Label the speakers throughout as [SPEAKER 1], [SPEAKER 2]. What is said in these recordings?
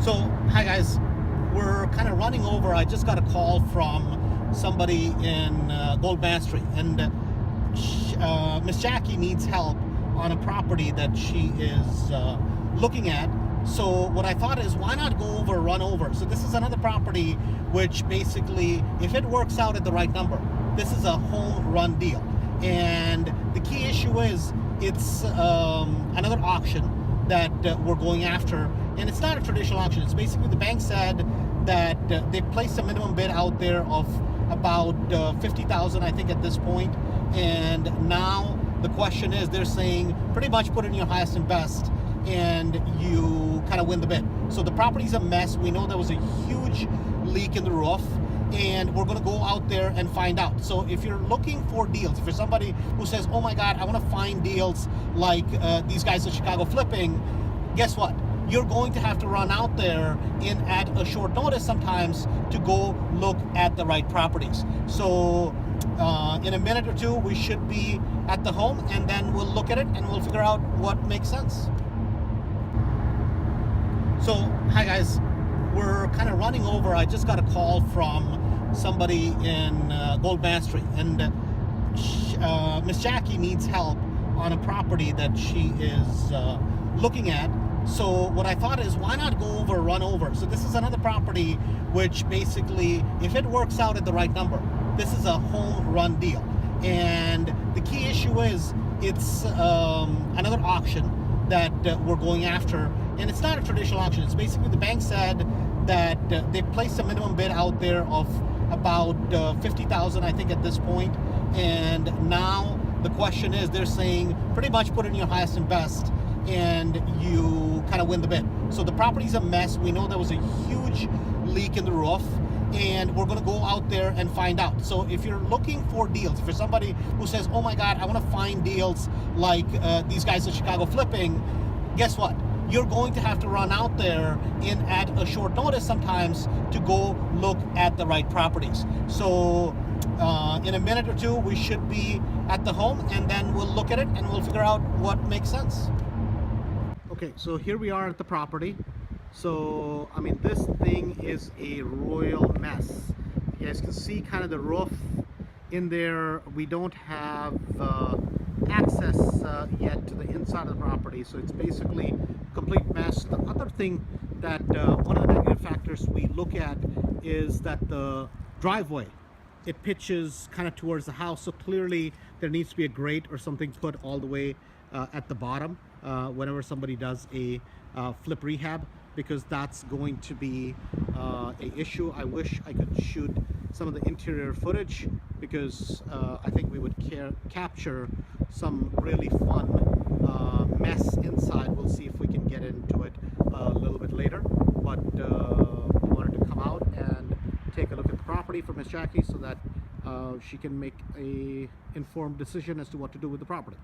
[SPEAKER 1] So, hi guys. We're kind of running over. I just got a call from somebody in Gold Street, and Miss Jackie needs help on a property that she is looking at. So, what I thought is, why not go over, run over? So, this is another property which basically, if it works out at the right number, this is a home run deal. And the key issue is, it's another auction that we're going after, and it's not a traditional auction. It's basically, the bank said that they placed a minimum bid out there of about 50,000, I think, at this point. And now the question is, they're saying pretty much put in your highest and best, and you kind of win the bid. So the property's a mess. We know there was a huge leak in the roof, and we're going to go out there and find out. So if you're looking for deals, if you're somebody who says, oh my God, I want to find deals like these guys at Chicago Flipping, guess what? You're going to have to run out there at a short notice sometimes to go look at the right properties. So in a minute or two, we should be at the home, and then we'll look at it and we'll figure out what makes sense. So, hi guys. We're kind of running over. I just got a call from somebody in Gold Street, and Miss Jackie needs help on a property that she is looking at. So what I thought is, why not go over, run over? So this is another property which basically, if it works out at the right number, this is a home run deal. And the key issue is, it's another auction that we're going after, and it's not a traditional auction. It's basically, the bank said that they placed a minimum bid out there of about 50,000, I think, at this point. And now the question is, they're saying pretty much put in your highest and best, and you kind of win the bid. So the property's a mess. We know there was a huge leak in the roof, and we're going to go out there and find out. So if you're looking for deals, if you're somebody who says, oh my God, I want to find deals like these guys at Chicago Flipping, guess what? You're going to have to run out there at a short notice sometimes to go look at the right properties. So in a minute or two, we should be at the home, and then we'll look at it and we'll figure out what makes sense. Okay, so here we are at the property. So, I mean, this thing is a royal mess. You guys can see kind of the roof in there. We don't have access yet to the inside of the property, so it's basically a complete mess. The other thing that one of the negative factors we look at is that the driveway, it pitches kind of towards the house, so clearly there needs to be a grate or something put all the way at the bottom whenever somebody does a flip rehab, because that's going to be a issue. I wish I could shoot some of the interior footage, because I think we would capture some really fun mess inside. We'll see if we can get into it a little bit later, but we wanted to come out and take a look at the property for Miss Jackie, so that she can make a informed decision as to what to do with the property.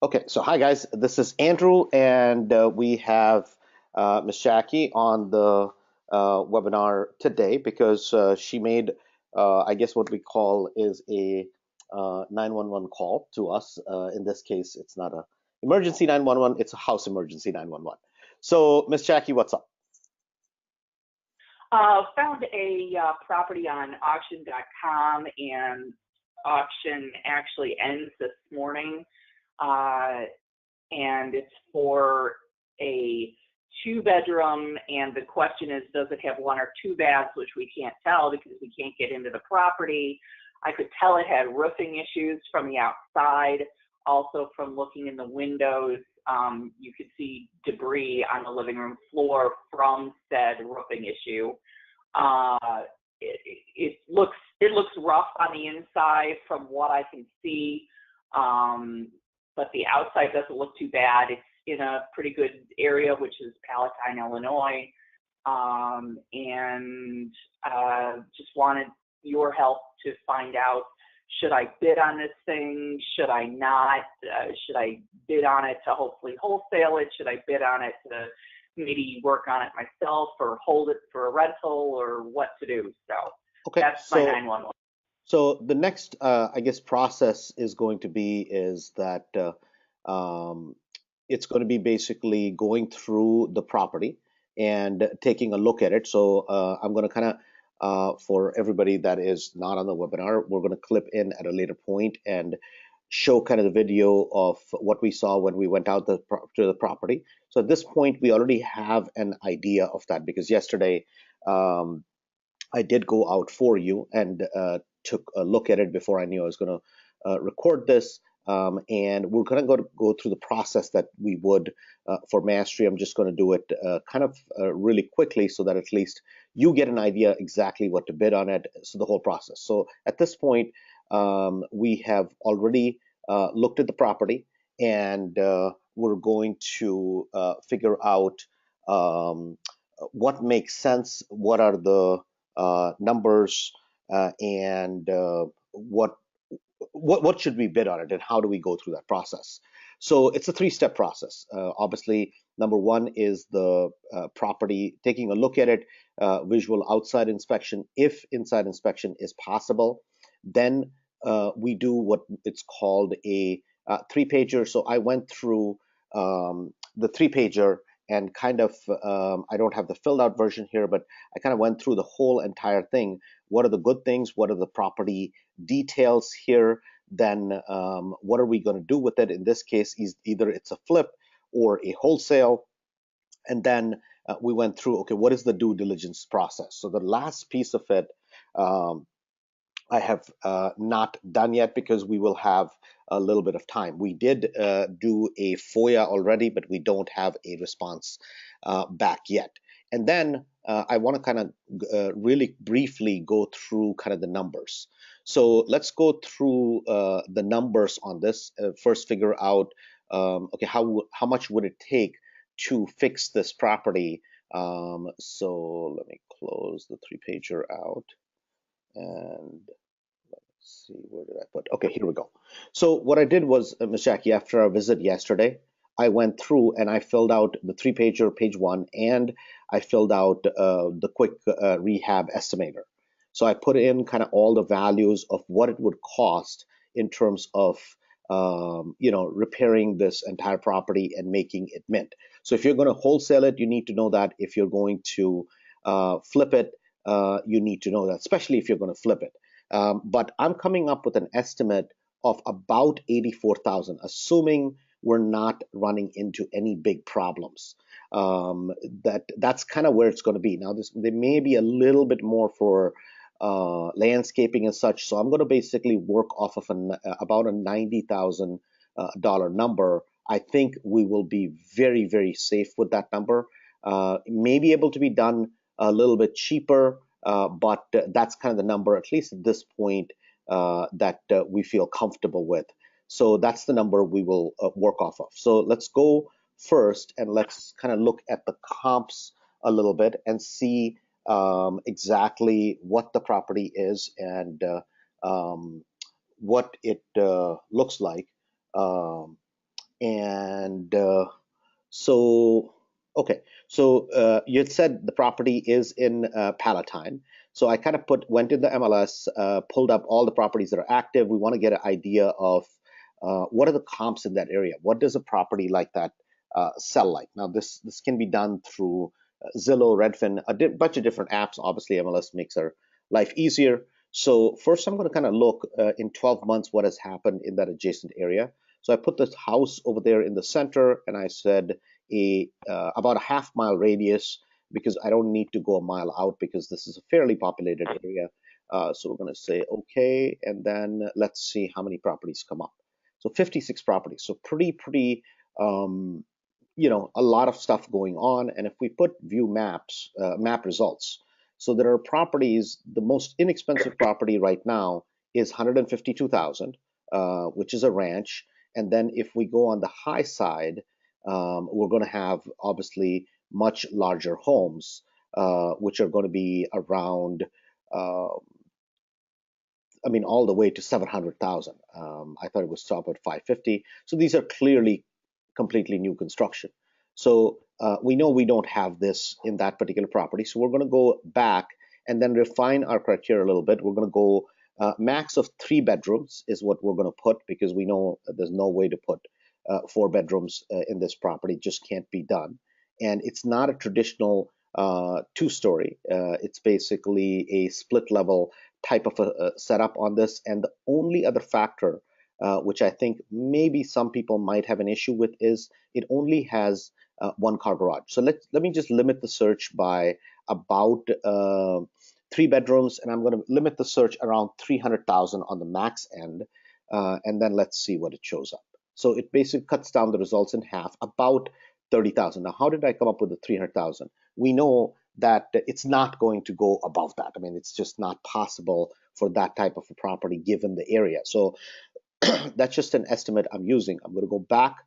[SPEAKER 2] Okay, so hi guys, this is Andrew, and we have Ms. Jackie on the webinar today because she made, I guess, what we call is a 911 call to us. In this case, it's not a emergency 911; it's a house emergency 911. So, Ms. Jackie, what's up?
[SPEAKER 3] Found a property on auction.com, and auction actually ends this morning. And it's for a 2-bedroom, and the question is, does it have 1 or 2 baths, which we can't tell because we can't get into the property. I could tell it had roofing issues from the outside. Also, from looking in the windows, you could see debris on the living room floor from said roofing issue. It looks rough on the inside from what I can see. But the outside doesn't look too bad. It's in a pretty good area, which is Palatine, Illinois. And just wanted your help to find out, should I bid on this thing? Should I not? Should I bid on it to hopefully wholesale it? Should I bid on it to maybe work on it myself or hold it for a rental, or what to do? So
[SPEAKER 2] Okay,
[SPEAKER 3] that's my 911.
[SPEAKER 2] So the next, I guess, process is going to be is that it's going to be basically going through the property and taking a look at it. So I'm going to kind of, for everybody that is not on the webinar, we're going to clip in at a later point and show kind of the video of what we saw when we went out to the property. So at this point, we already have an idea of that because yesterday um, I did go out for you and took a look at it before I knew I was going to record this. And we're going to go through the process that we would for mastery. I'm just going to do it kind of really quickly so that at least you get an idea exactly what to bid on it. So the whole process. So at this point, we have already looked at the property and we're going to figure out what makes sense, what are the numbers, and what should we bid on it, and how do we go through that process. So it's a three-step process. Obviously, number one is the property, taking a look at it, visual outside inspection, if inside inspection is possible. Then we do what it's called a three-pager. So I went through the three-pager and kind of, I don't have the filled out version here, but I kind of went through the whole entire thing. What are the good things? What are the property details here? Then what are we going to do with it? In this case, is either it's a flip or a wholesale. And then we went through, okay, what is the due diligence process? So the last piece of it, I have not done yet because we will have a little bit of time. We did do a FOIA already, but we don't have a response back yet. And then I want to kind of really briefly go through kind of the numbers. So let's go through the numbers on this. First, figure out okay, how much would it take to fix this property? So let me close the three-pager out and see, where did I put? Okay, here we go. So what I did was, Ms. Jackie, after our visit yesterday, I went through and I filled out the three-pager, page one, and I filled out the quick rehab estimator. So I put in kind of all the values of what it would cost in terms of repairing this entire property and making it mint. So if you're going to wholesale it, you need to know that. If you're going to flip it, you need to know that, especially if you're going to flip it. But I'm coming up with an estimate of about 84,000, assuming we're not running into any big problems. That's kind of where it's going to be. Now, there may be a little bit more for landscaping and such, so I'm going to basically work off of about a $90,000 number. I think we will be very, very safe with that number. May be able to be done a little bit cheaper, but that's kind of the number, at least at this point, that we feel comfortable with. So that's the number we will work off of. So let's go first and let's kind of look at the comps a little bit and see exactly what the property is and what it looks like. And so, okay, so you had said the property is in Palatine. So I kind of went in the MLS, pulled up all the properties that are active. We want to get an idea of what are the comps in that area. What does a property like that sell like? Now this can be done through Zillow, Redfin, a bunch of different apps. Obviously, MLS makes our life easier. So first, I'm going to kind of look in 12 months what has happened in that adjacent area. So I put this house over there in the center, and I said about a half-mile radius because I don't need to go a mile out because this is a fairly populated area. So we're going to say okay, and then let's see how many properties come up. So 56 properties. So pretty, a lot of stuff going on. And if we put view maps, map results, so there are properties. The most inexpensive property right now is 152,000, which is a ranch. And then if we go on the high side, we're going to have obviously much larger homes, which are going to be around, all the way to 700,000. I thought it was stop at 550. So these are clearly completely new construction. So we know we don't have this in that particular property. So we're going to go back and then refine our criteria a little bit. We're going to go max of 3 bedrooms is what we're going to put because we know there's no way to put four bedrooms in this property just can't be done. And it's not a traditional two-story. It's basically a split level type of a setup on this. And the only other factor, which I think maybe some people might have an issue with, is it only has one car garage. So let me just limit the search by about three bedrooms, and I'm going to limit the search around 300,000 on the max end, and then let's see what it shows up. So it basically cuts down the results in half, about 30,000. Now, how did I come up with the 300,000? We know that it's not going to go above that. I mean, it's just not possible for that type of a property given the area. So that's just an estimate I'm using. I'm going to go back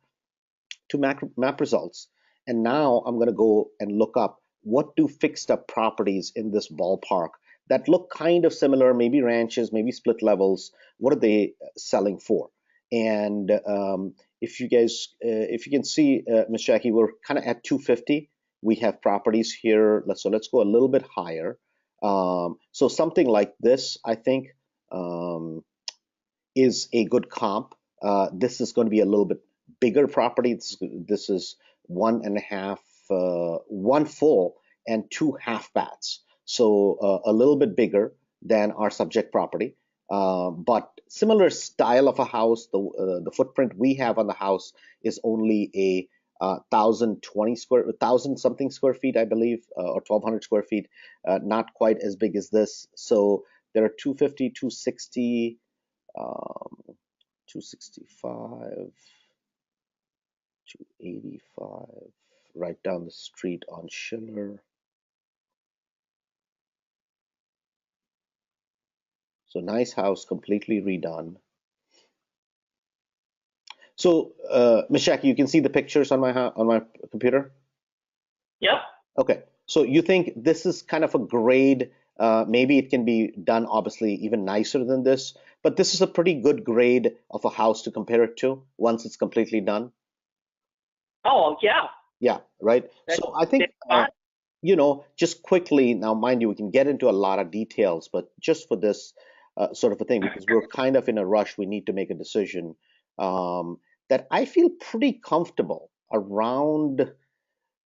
[SPEAKER 2] to map results, and now I'm going to go and look up what do fixed up properties in this ballpark that look kind of similar, maybe ranches, maybe split levels. What are they selling for? And if you can see, Ms. Jackie, we're kind of at 250. We have properties here. Let's go a little bit higher. So something like this, I think, is a good comp. This is going to be a little bit bigger property. This is one and a half, one full and two half baths. So a little bit bigger than our subject property, but similar style of a house. The footprint we have on the house is only a 1,000 something square feet, I believe, or 1,200 square feet, not quite as big as this. So there are 250, 260, 265, 285, right down the street on Schiller. So nice house, completely redone. So, Ms. Jackie, you can see the pictures on my computer?
[SPEAKER 3] Yep.
[SPEAKER 2] Okay. So you think this is kind of a grade, maybe it can be done obviously even nicer than this, but this is a pretty good grade of a house to compare it to once it's completely done?
[SPEAKER 3] Oh, yeah.
[SPEAKER 2] Yeah, right.
[SPEAKER 3] That's,
[SPEAKER 2] So I think,
[SPEAKER 3] that's fine.
[SPEAKER 2] just quickly, now mind you, we can get into a lot of details, but just for this sort of a thing, because we're kind of in a rush, we need to make a decision, um, that I feel pretty comfortable around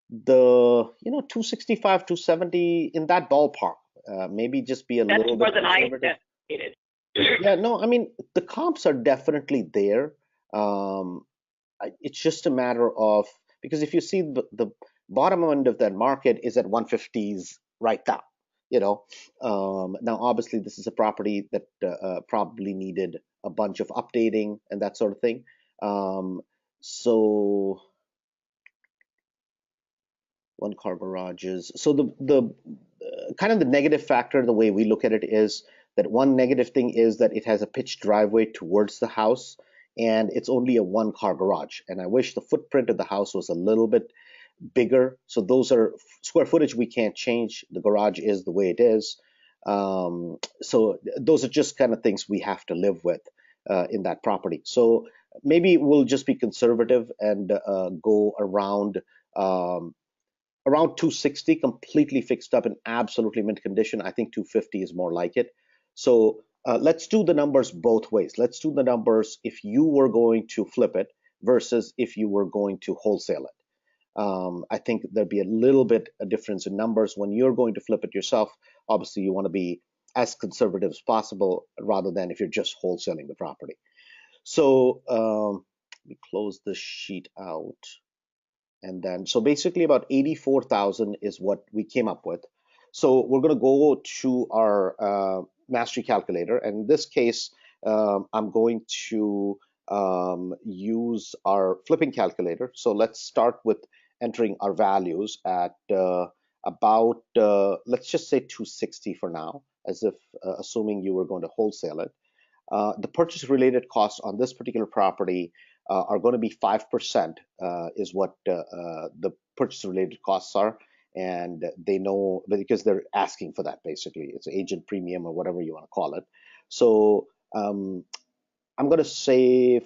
[SPEAKER 2] the 265, 270, in that ballpark. Maybe just be a
[SPEAKER 3] That's
[SPEAKER 2] little
[SPEAKER 3] more
[SPEAKER 2] bit
[SPEAKER 3] than I
[SPEAKER 2] conservative.
[SPEAKER 3] anticipated.
[SPEAKER 2] Yeah, no, I mean, the comps are definitely there. Um, it's just a matter of, because if you see the bottom end of that market is at 150s right now. Now obviously this is a property that probably needed a bunch of updating and that sort of thing. So one car garages. So the kind of the negative factor, the way we look at it, is that one negative thing is that it has a pitched driveway towards the house, and it's only a one car garage. And I wish the footprint of the house was a little bit bigger. So those are square footage we can't change. The garage is the way it is. So those are just kind of things we have to live with in that property. So maybe we'll just be conservative and go um, around 260, completely fixed up in absolutely mint condition. I think 250 is more like it. So let's do the numbers both ways. Let's do the numbers if you were going to flip it versus if you were going to wholesale it. I think there'd be a little bit a difference in numbers. When you're going to flip it yourself, obviously you want to be as conservative as possible rather than if you're just wholesaling the property. So let me close this sheet out. And then, so basically about 84,000 is what we came up with. So we're going to go to our mastery calculator. And in this case, I'm going to use our flipping calculator. So let's start with entering our values at about, let's just say 260 for now, as if assuming you were going to wholesale it. The purchase related costs on this particular property are going to be 5%, is what the purchase related costs are. And they know because they're asking for that basically. It's agent premium or whatever you want to call it. So I'm going to say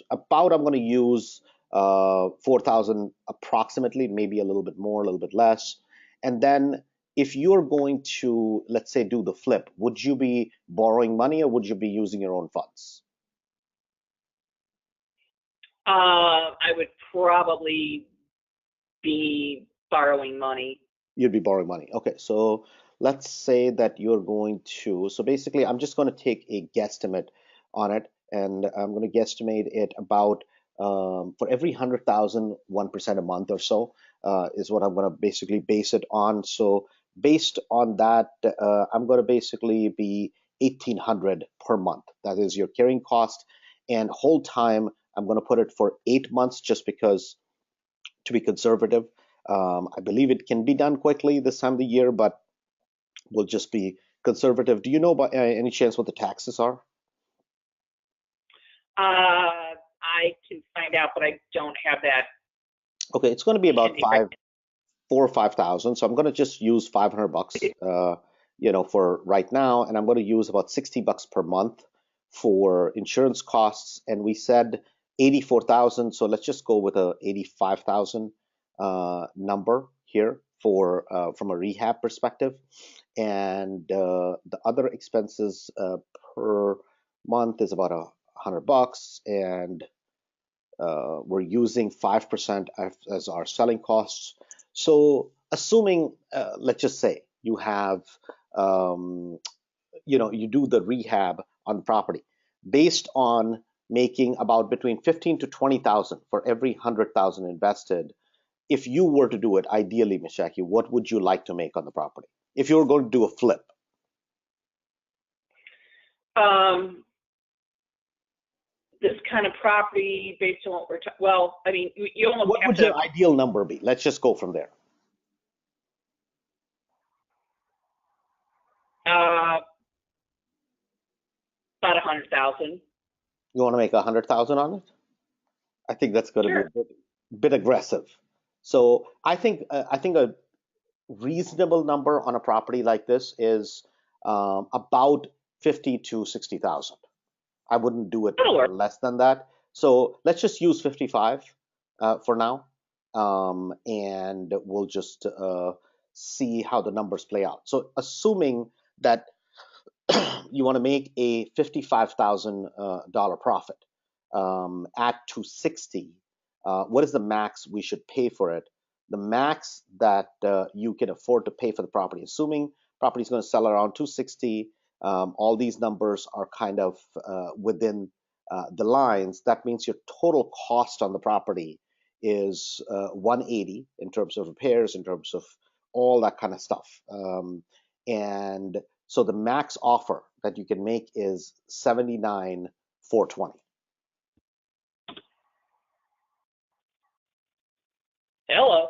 [SPEAKER 2] I'm going to use 4,000 approximately, maybe a little bit more, a little bit less. And then if you're going to, let's say, do the flip, would you be borrowing money or would you be using your own funds?
[SPEAKER 3] I would probably be borrowing money.
[SPEAKER 2] You'd be borrowing money. Okay, so let's say that you're going to, so basically, I'm just going to take a guesstimate on it, and I'm going to guesstimate it about for every 100,000, 1% a month or so is what I'm going to basically base it on. So based on that, I'm going to basically be 1,800 per month. That is your carrying cost, and whole time I'm going to put it for 8 months just because to be conservative. I believe it can be done quickly this time of the year, but we'll just be conservative. Do you know by any chance what the taxes are?
[SPEAKER 3] I can find out, but I don't have that
[SPEAKER 2] Okay, it's going to be about
[SPEAKER 3] handy right
[SPEAKER 2] 4 or 5 thousand. So I'm going to just use 500 bucks, for right now, and I'm going to use about 60 bucks per month for insurance costs. And we said 84,000, so let's just go with a 85,000 number here for from a rehab perspective. And the other expenses per month is about 100 bucks, and we're using 5% as our selling costs. So assuming, let's just say you have, you do the rehab on the property based on making about between 15 to 20,000 for every 100,000 invested. If you were to do it, ideally, Ms. Jackie, what would you like to make on the property? If you were going to do a flip,
[SPEAKER 3] this kind of property based on what we're talking. Well, I mean, you almost
[SPEAKER 2] what
[SPEAKER 3] have
[SPEAKER 2] would
[SPEAKER 3] to.
[SPEAKER 2] your ideal number be? Let's just go from there.
[SPEAKER 3] About 100,000.
[SPEAKER 2] You want to make 100,000 on it? I think that's going to be
[SPEAKER 3] Sure.
[SPEAKER 2] bit aggressive. So I think a reasonable number on a property like this is about 50 to 60,000. I wouldn't do it
[SPEAKER 3] That'll
[SPEAKER 2] for
[SPEAKER 3] work.
[SPEAKER 2] less than that. So let's just use 55 for now, and we'll just see how the numbers play out. So assuming that you want to make a $55,000 profit at 260, what is the max we should pay for it? The max that you can afford to pay for the property, assuming property is going to sell around 260, all these numbers are kind of within the lines. That means your total cost on the property is 180 in terms of repairs, in terms of all that kind of stuff. And so the max offer that you can make is 79,420.
[SPEAKER 3] Hello.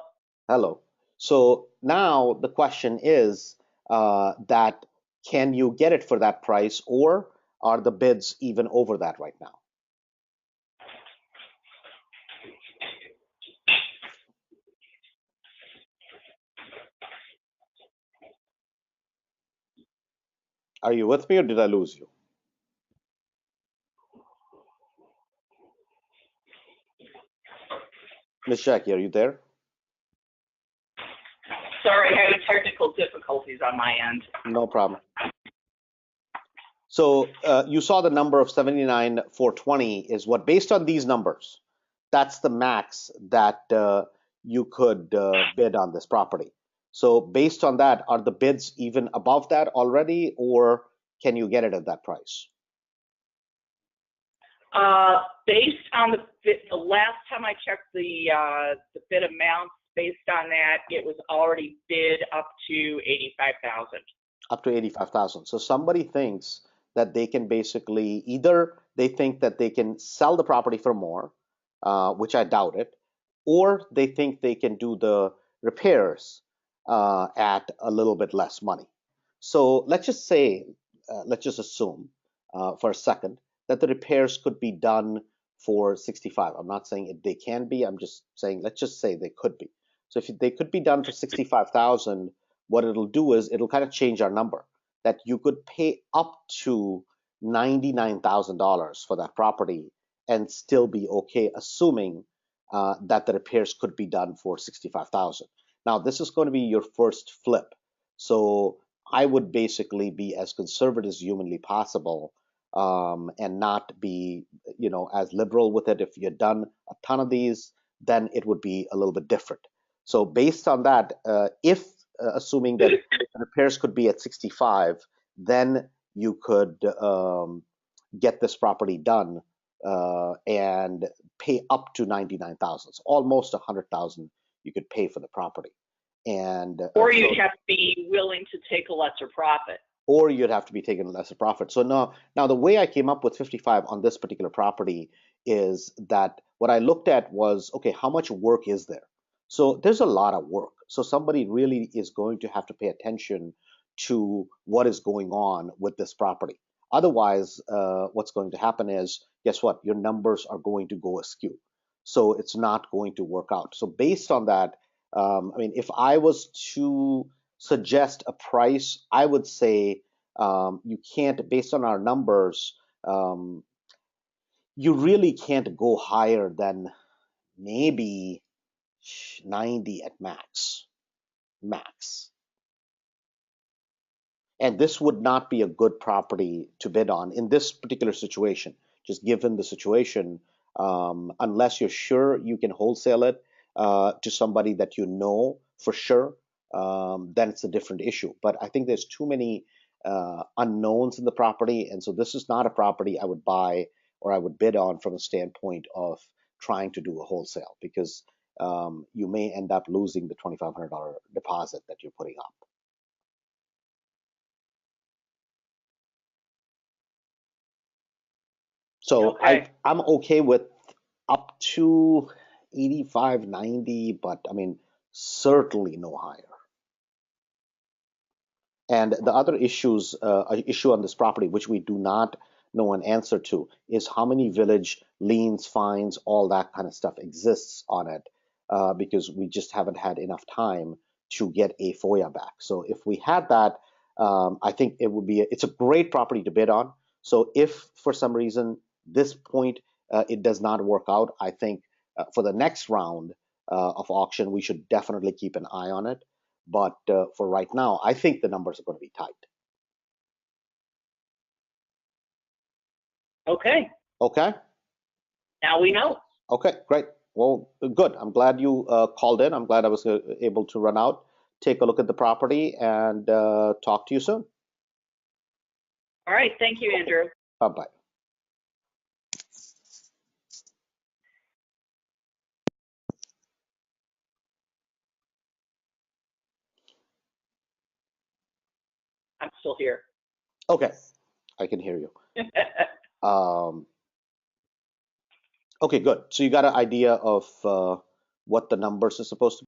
[SPEAKER 2] Hello. So now the question is that can you get it for that price, or are the bids even over that right now? Are you with me, or did I lose you? Miss Jackie, are you there?
[SPEAKER 3] Sorry, having technical difficulties on my end.
[SPEAKER 2] No problem. So you saw the number of 79,420 is what, based on these numbers, that's the max that you could bid on this property. So based on that, are the bids even above that already, or can you get it at that price?
[SPEAKER 3] Based on the last time I checked the bid amounts, based on that, it was already bid up to 85,000.
[SPEAKER 2] Up to 85,000. So somebody thinks that they can basically, either they think that they can sell the property for more, which I doubt it, or they think they can do the repairs at a little bit less money. So let's just say, let's just assume for a second that the repairs could be done for 65. I'm not saying they can be. I'm just saying, let's just say they could be. So if they could be done for 65,000, what it'll do is it'll kind of change our number, that you could pay up to $99,000 for that property and still be okay, assuming that the repairs could be done for 65,000. Now, this is going to be your first flip. So I would basically be as conservative as humanly possible and not be, as liberal with it. If you had done a ton of these, then it would be a little bit different. So based on that, if assuming that repairs could be at 65, then you could get this property done and pay up to 99,000, so almost 100,000 you could pay for the property, and
[SPEAKER 3] or you'd have to be willing to take a lesser profit.
[SPEAKER 2] Or you'd have to be taking a lesser profit. So now the way I came up with 55 on this particular property is that what I looked at was, okay, how much work is there? So there's a lot of work. So somebody really is going to have to pay attention to what is going on with this property. Otherwise, what's going to happen is, guess what? Your numbers are going to go askew. So it's not going to work out. So based on that, I mean, if I was to suggest a price, I would say you can't, based on our numbers, you really can't go higher than maybe 90 at max. Max. And this would not be a good property to bid on in this particular situation, just given the situation, unless you're sure you can wholesale it to somebody that you know for sure, then it's a different issue. But I think there's too many unknowns in the property, and so this is not a property I would buy or I would bid on from a standpoint of trying to do a wholesale, because you may end up losing the $2,500 deposit that you're putting up. So
[SPEAKER 3] Okay.
[SPEAKER 2] I'm okay with up to 85, 90, but I mean, certainly no higher. And the other issue on this property, which we do not know an answer to, is how many village liens, fines, all that kind of stuff exists on it, because we just haven't had enough time to get a FOIA back. So if we had that, I think it's a great property to bid on. So if for some reason this point it does not work out, I think for the next round of auction, we should definitely keep an eye on it. But for right now, I think the numbers are going to be tight.
[SPEAKER 3] Okay.
[SPEAKER 2] Okay.
[SPEAKER 3] Now we know.
[SPEAKER 2] Okay, great. Well, good. I'm glad you called in. I'm glad I was able to run out, take a look at the property, and talk to you soon.
[SPEAKER 3] All right. Thank you, Andrew.
[SPEAKER 2] Bye-bye.
[SPEAKER 3] I'm still here.
[SPEAKER 2] Okay, I can hear you. Okay, good. So you got an idea of what the numbers are supposed to be?